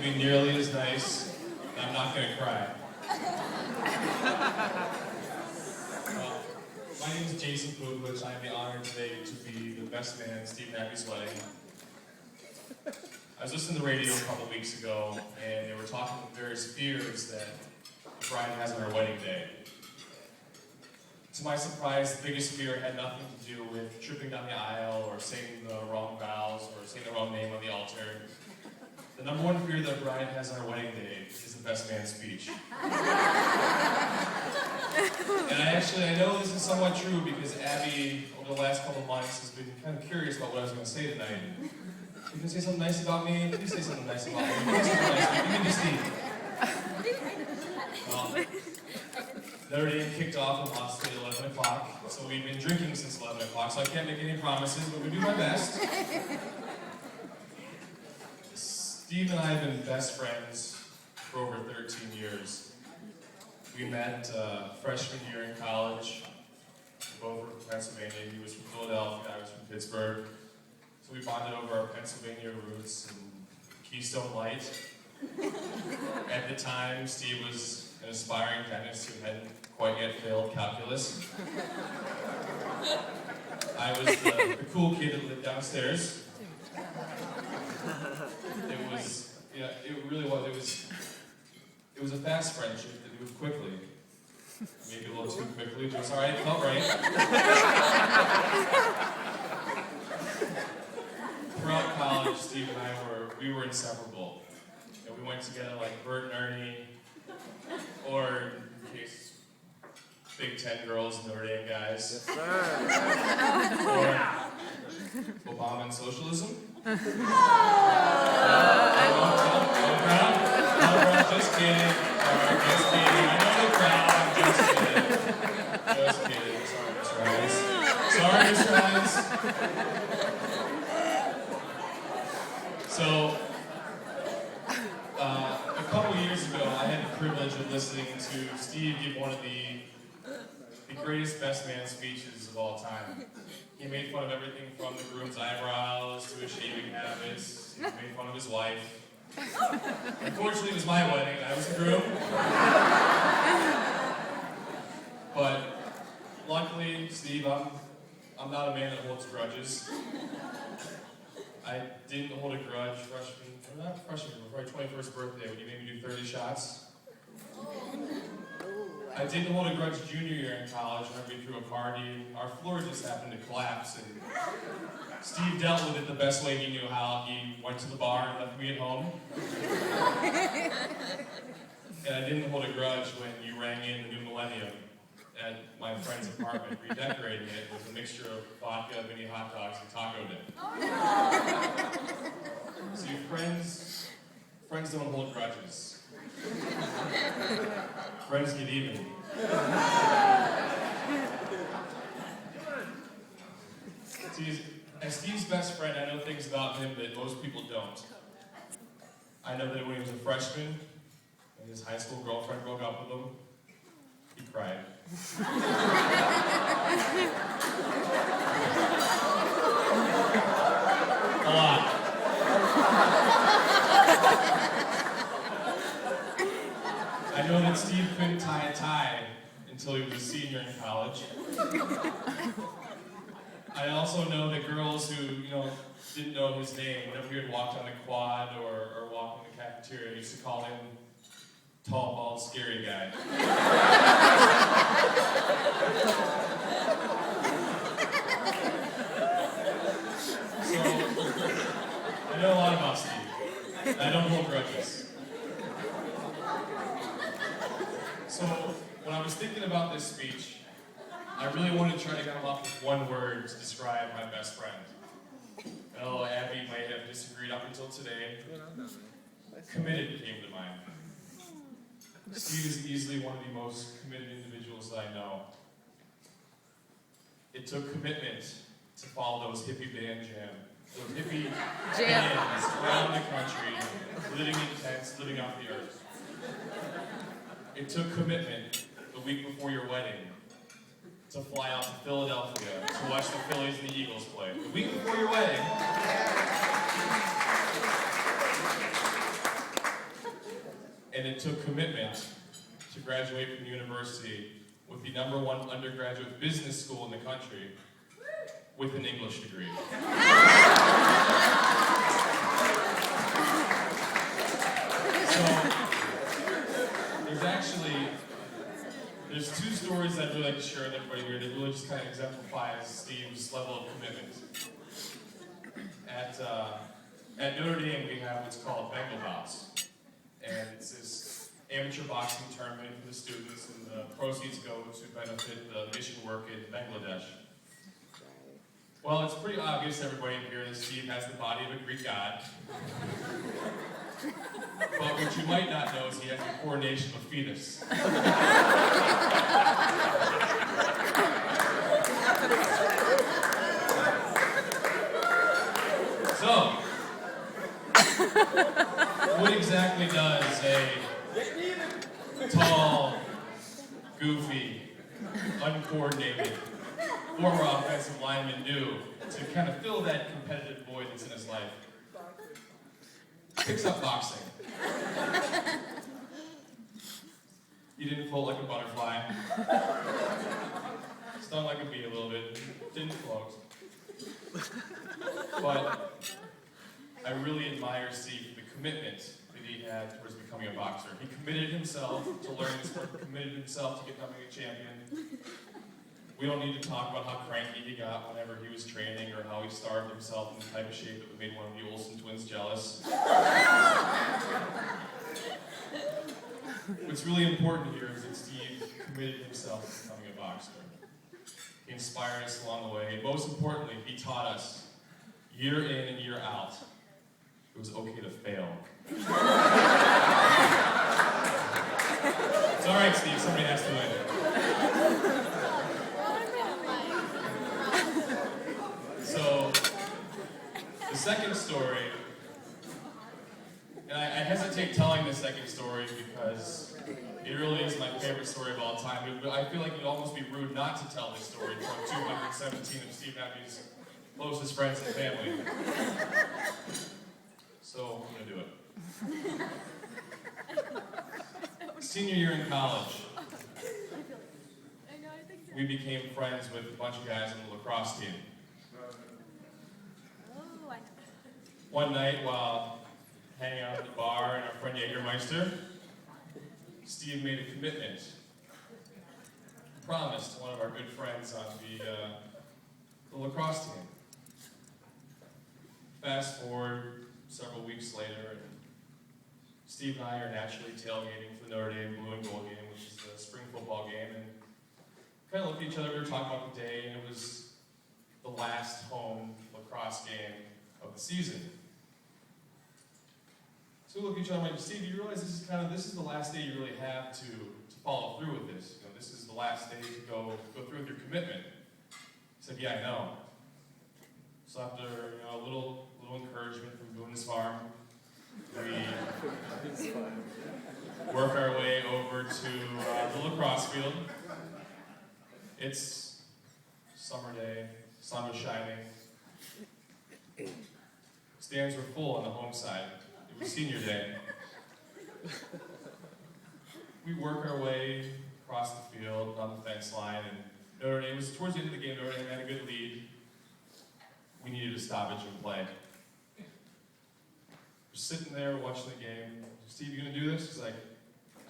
be nearly as nice, and I'm not going to cry. My name is Jason Puglich. I have the honor today to be the best man at Steve and Abby's wedding. I was listening to the radio a couple weeks ago, and they were talking about various fears that the bride has on her wedding day. To my surprise, the biggest fear had nothing to do with tripping down the aisle or saying the wrong vows or saying the wrong name on the altar. The number one fear that a bride has on her wedding day is the best man speech. And I know this is somewhat true because Abby, over the last couple of months, has been kind of curious about what I was going to say tonight. You can say something nice about me? Please say something nice about me. Please say something nice about me. Give me Steve. Well, Notre Dame kicked off and lost at 11 o'clock, so we've been drinking since 11 o'clock, so I can't make any promises, but we do my best. Steve and I have been best friends for over 13 years. We met freshman year in college. We both were from Pennsylvania. He was from Philadelphia, I was from Pittsburgh. So we bonded over our Pennsylvania roots and Keystone Light. At the time, Steve was an aspiring dentist who hadn't quite yet failed calculus. I was the cool kid that lived downstairs. It was a fast friendship that moved quickly. Maybe a little too quickly, but it's all right, it felt right. Throughout college, Steve and I were inseparable. And we went together like Bert and Ernie, or in case Big Ten girls and Notre Dame guys. Yes, sir. Or Obama and socialism. Just kidding. Just kidding. I know the crowd. Just kidding. Just kidding. Sorry, Mr. Hines. So, a couple years ago, I had the privilege of listening to Steve give one of the greatest best man speeches of all time. He made fun of everything from the groom's eyebrows to his shaving habits. He made fun of his wife. Unfortunately, it was my wedding, and I was the groom. But luckily, Steve, I'm not a man that holds grudges. I didn't hold a grudge not freshman, but my 21st birthday when you made me do 30 shots. I didn't hold a grudge junior year in college when we threw a party. Our floor just happened to collapse, and Steve dealt with it the best way he knew how. He went to the bar and left me at home. And I didn't hold a grudge when you rang in the new millennium at my friend's apartment, redecorating it with a mixture of vodka, mini hot dogs, and taco dip. See, friends don't hold grudges. Friends get even. See, as Steve's best friend, I know things about him that most people don't. I know that when he was a freshman, and his high school girlfriend broke up with him, he cried. A lot. I know that Steve couldn't tie a tie until he was a senior in college. I also know that girls who, didn't know his name, whenever he had walked on the quad or walked in the cafeteria, used to call him tall, bald, scary guy. So, I know a lot about Steve. I don't hold grudges. So, when I was thinking about this speech, I really wanted to try to come up with one word to describe my best friend. And although Abby might have disagreed up until today, committed came to mind. Steve is easily one of the most committed individuals that I know. It took commitment to follow those hippie band those hippie bands around the country, living in tents, living off the earth. It took commitment the week before your wedding to fly out to Philadelphia to watch the Phillies and the Eagles play. The week before your wedding, and it took commitment to graduate from university with the #1 undergraduate business school in the country with an English degree. So, there's two stories I'd really like to share with everybody here that really just kind of exemplifies Steve's level of commitment. At Notre Dame, we have what's called Bengal Bouts. And it's this amateur boxing tournament for the students, and the proceeds go to benefit the mission work in Bangladesh. Well, it's pretty obvious to everybody in here that Steve has the body of a Greek god. But what you might not know is he has the coordination of a fetus. So, what exactly does a tall, goofy, uncoordinated, former offensive lineman do to kind of fill that competitive void that's in his life? Picks up boxing. He didn't float like a butterfly. Stung like a bee a little bit. Didn't float. But I really admire Steve for the commitment that he had towards becoming a boxer. He committed himself to learning the sport, committed himself to becoming a champion. We don't need to talk about how cranky he got whenever he was training or how he starved himself in the type of shape that made one of the Olsen twins jealous. What's really important here is that Steve committed himself to becoming a boxer. He inspired us along the way, and most importantly, he taught us, year in and year out, it was okay to fail. It's all right, Steve, somebody has to win. So, the second story, and I hesitate telling the second story because it really is my favorite story of all time, but I feel like it'd almost be rude not to tell this story from 217 of Steve Nappy's closest friends and family. So, I'm going to do it. Senior year in college, we became friends with a bunch of guys on the lacrosse team. One night while hanging out at the bar and our friend Jägermeister, Steve made a commitment, a promise to one of our good friends on the lacrosse team. Fast forward several weeks later, and Steve and I are naturally tailgating for the Notre Dame Blue and Gold game, which is the spring football game, and kind of looked at each other, we were talking about the day, and it was the last home lacrosse game of the season. So we look at each other and I'm like, Steve, you realize this is the last day you really have to follow through with this. You know, this is the last day to go through with your commitment. He said, yeah, I know. So after a little encouragement from Boone's Farm, we work our way over to the lacrosse field. It's summer day, sun was shining. Stands were full on the home side. It was senior day. We work our way across the field on the fence line, and Notre Dame, it was towards the end of the game, Notre Dame had a good lead. We needed a stoppage in play. We're sitting there watching the game. Steve, you gonna do this? He's like,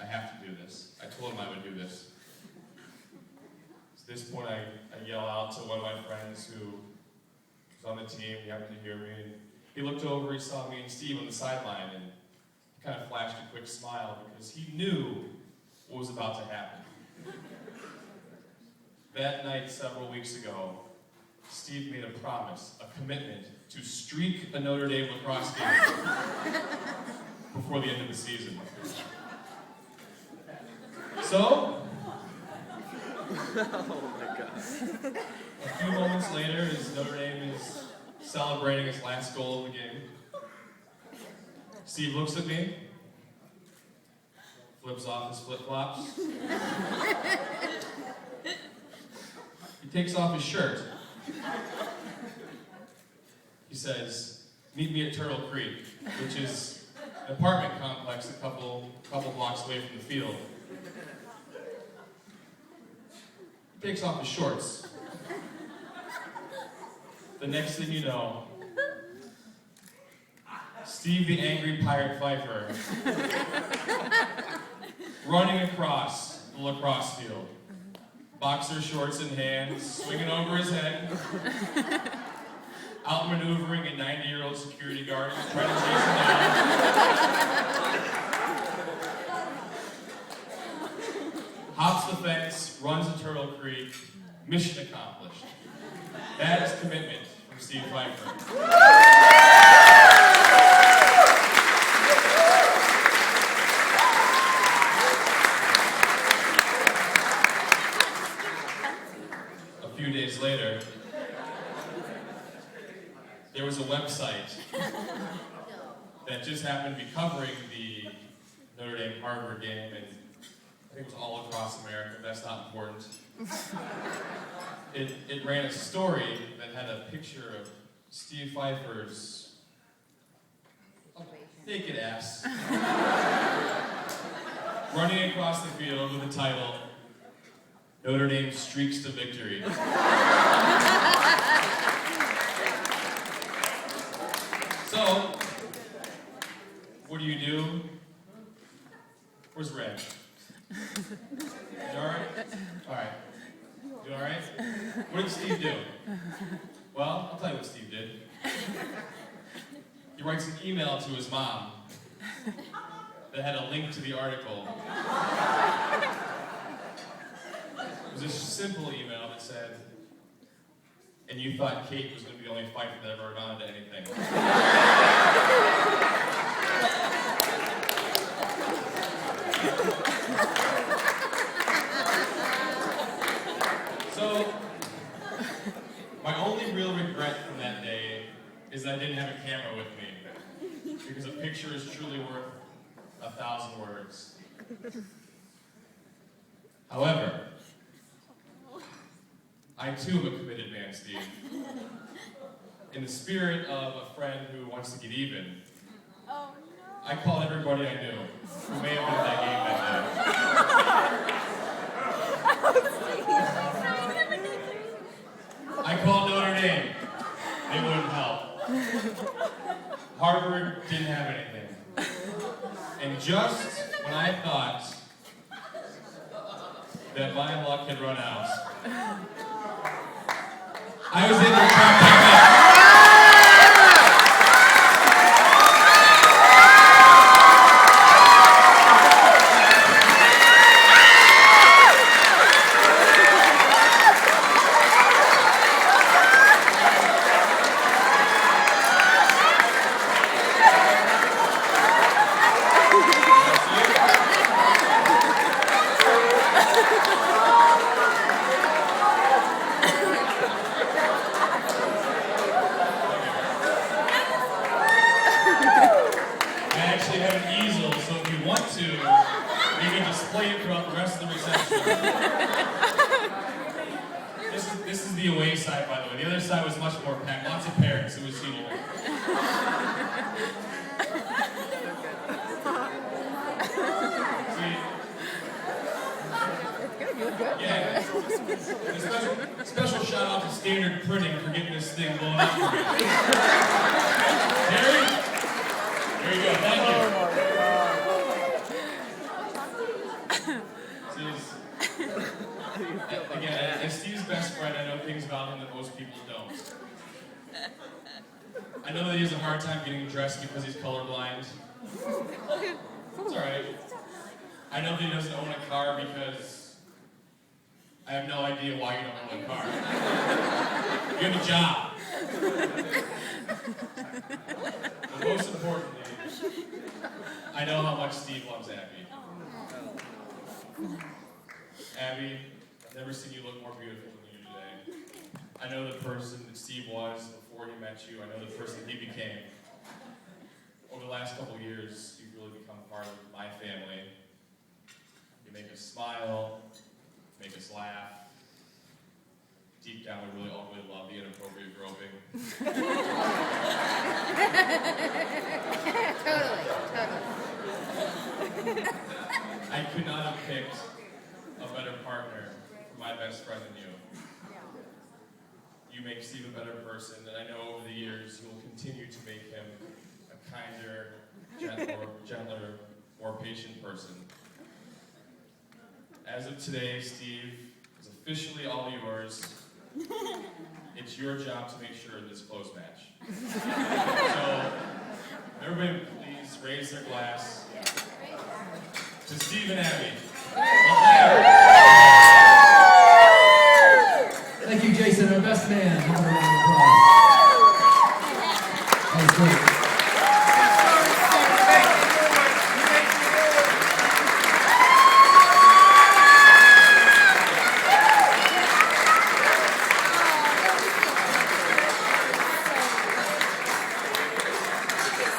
I have to do this. I told him I would do this. At this point, I yell out to one of my friends who was on the team. He happened to hear me. And he looked over, he saw me and Steve on the sideline, and he kind of flashed a quick smile because he knew what was about to happen. That night, several weeks ago, Steve made a promise, a commitment, to streak a Notre Dame lacrosse game before the end of the season. So, oh my God. A few moments later, as Notre Dame is celebrating his last goal of the game, Steve looks at me, flips off his flip-flops, he takes off his shirt. He says, meet me at Turtle Creek, which is an apartment complex a couple blocks away from the field. He takes off his shorts. The next thing you know, Steve the Angry Pirate Pfeiffer running across the lacrosse field. Boxer shorts in hand, swinging over his head, outmaneuvering a 90-year-old security guard who's trying to chase him down. Hops the fence, runs to Turtle Creek, mission accomplished. That is commitment from Steve Pfeiffer. A few days later, there was a website that just happened to be covering the Notre Dame-Harvard game, and I think it was all across America, but that's not important. It ran a story that had a picture of Steve Pfeiffer's naked ass running across the field with the title, Notre Dame Streaks to Victory. So, what do? Where's Red? You alright? Alright. You alright? What did Steve do? Well, I'll tell you what Steve did. He writes an email to his mom that had a link to the article. It was a simple email that said, and you thought Kate was going to be the only fighter that ever amounted to anything. So, my only real regret from that day is I didn't have a camera with me, because a picture is truly worth 1,000 words. However, I too am a committed man, Steve. In the spirit of a friend who wants to get even, I called everybody I knew who may have been at that game that day. I called Notre Dame. They wouldn't help. Harvard didn't have anything. And just when I thought that my luck had run out, I was able to contact them. This is the away side, by the way. The other side was much more packed. Lots of parents. It was senior. Yeah. Special shout out to Standard Printing for getting this thing blown up for me. Terry? There you go. Thank you. Again, as Steve's best friend, I know things about him that most people don't. I know that he has a hard time getting dressed because he's colorblind. It's alright. I know that he doesn't own a car because I have no idea why you don't own a car. You have a job. But most importantly, I know how much Steve loves Abby. Abby, I've never seen you look more beautiful than you do today. I know the person that Steve was before he met you. I know the person he became. Over the last couple years, you've really become part of my family. You make us smile, make us laugh. deep down we really all really love the inappropriate groping. Totally. I could not have picked a better partner for my best friend than you. You make Steve a better person, and I know over the years you will continue to make him a kinder, gentler, more patient person. As of today, Steve is officially all yours. It's your job to make sure this close match. So, everybody please raise their glass to Steve and Abby.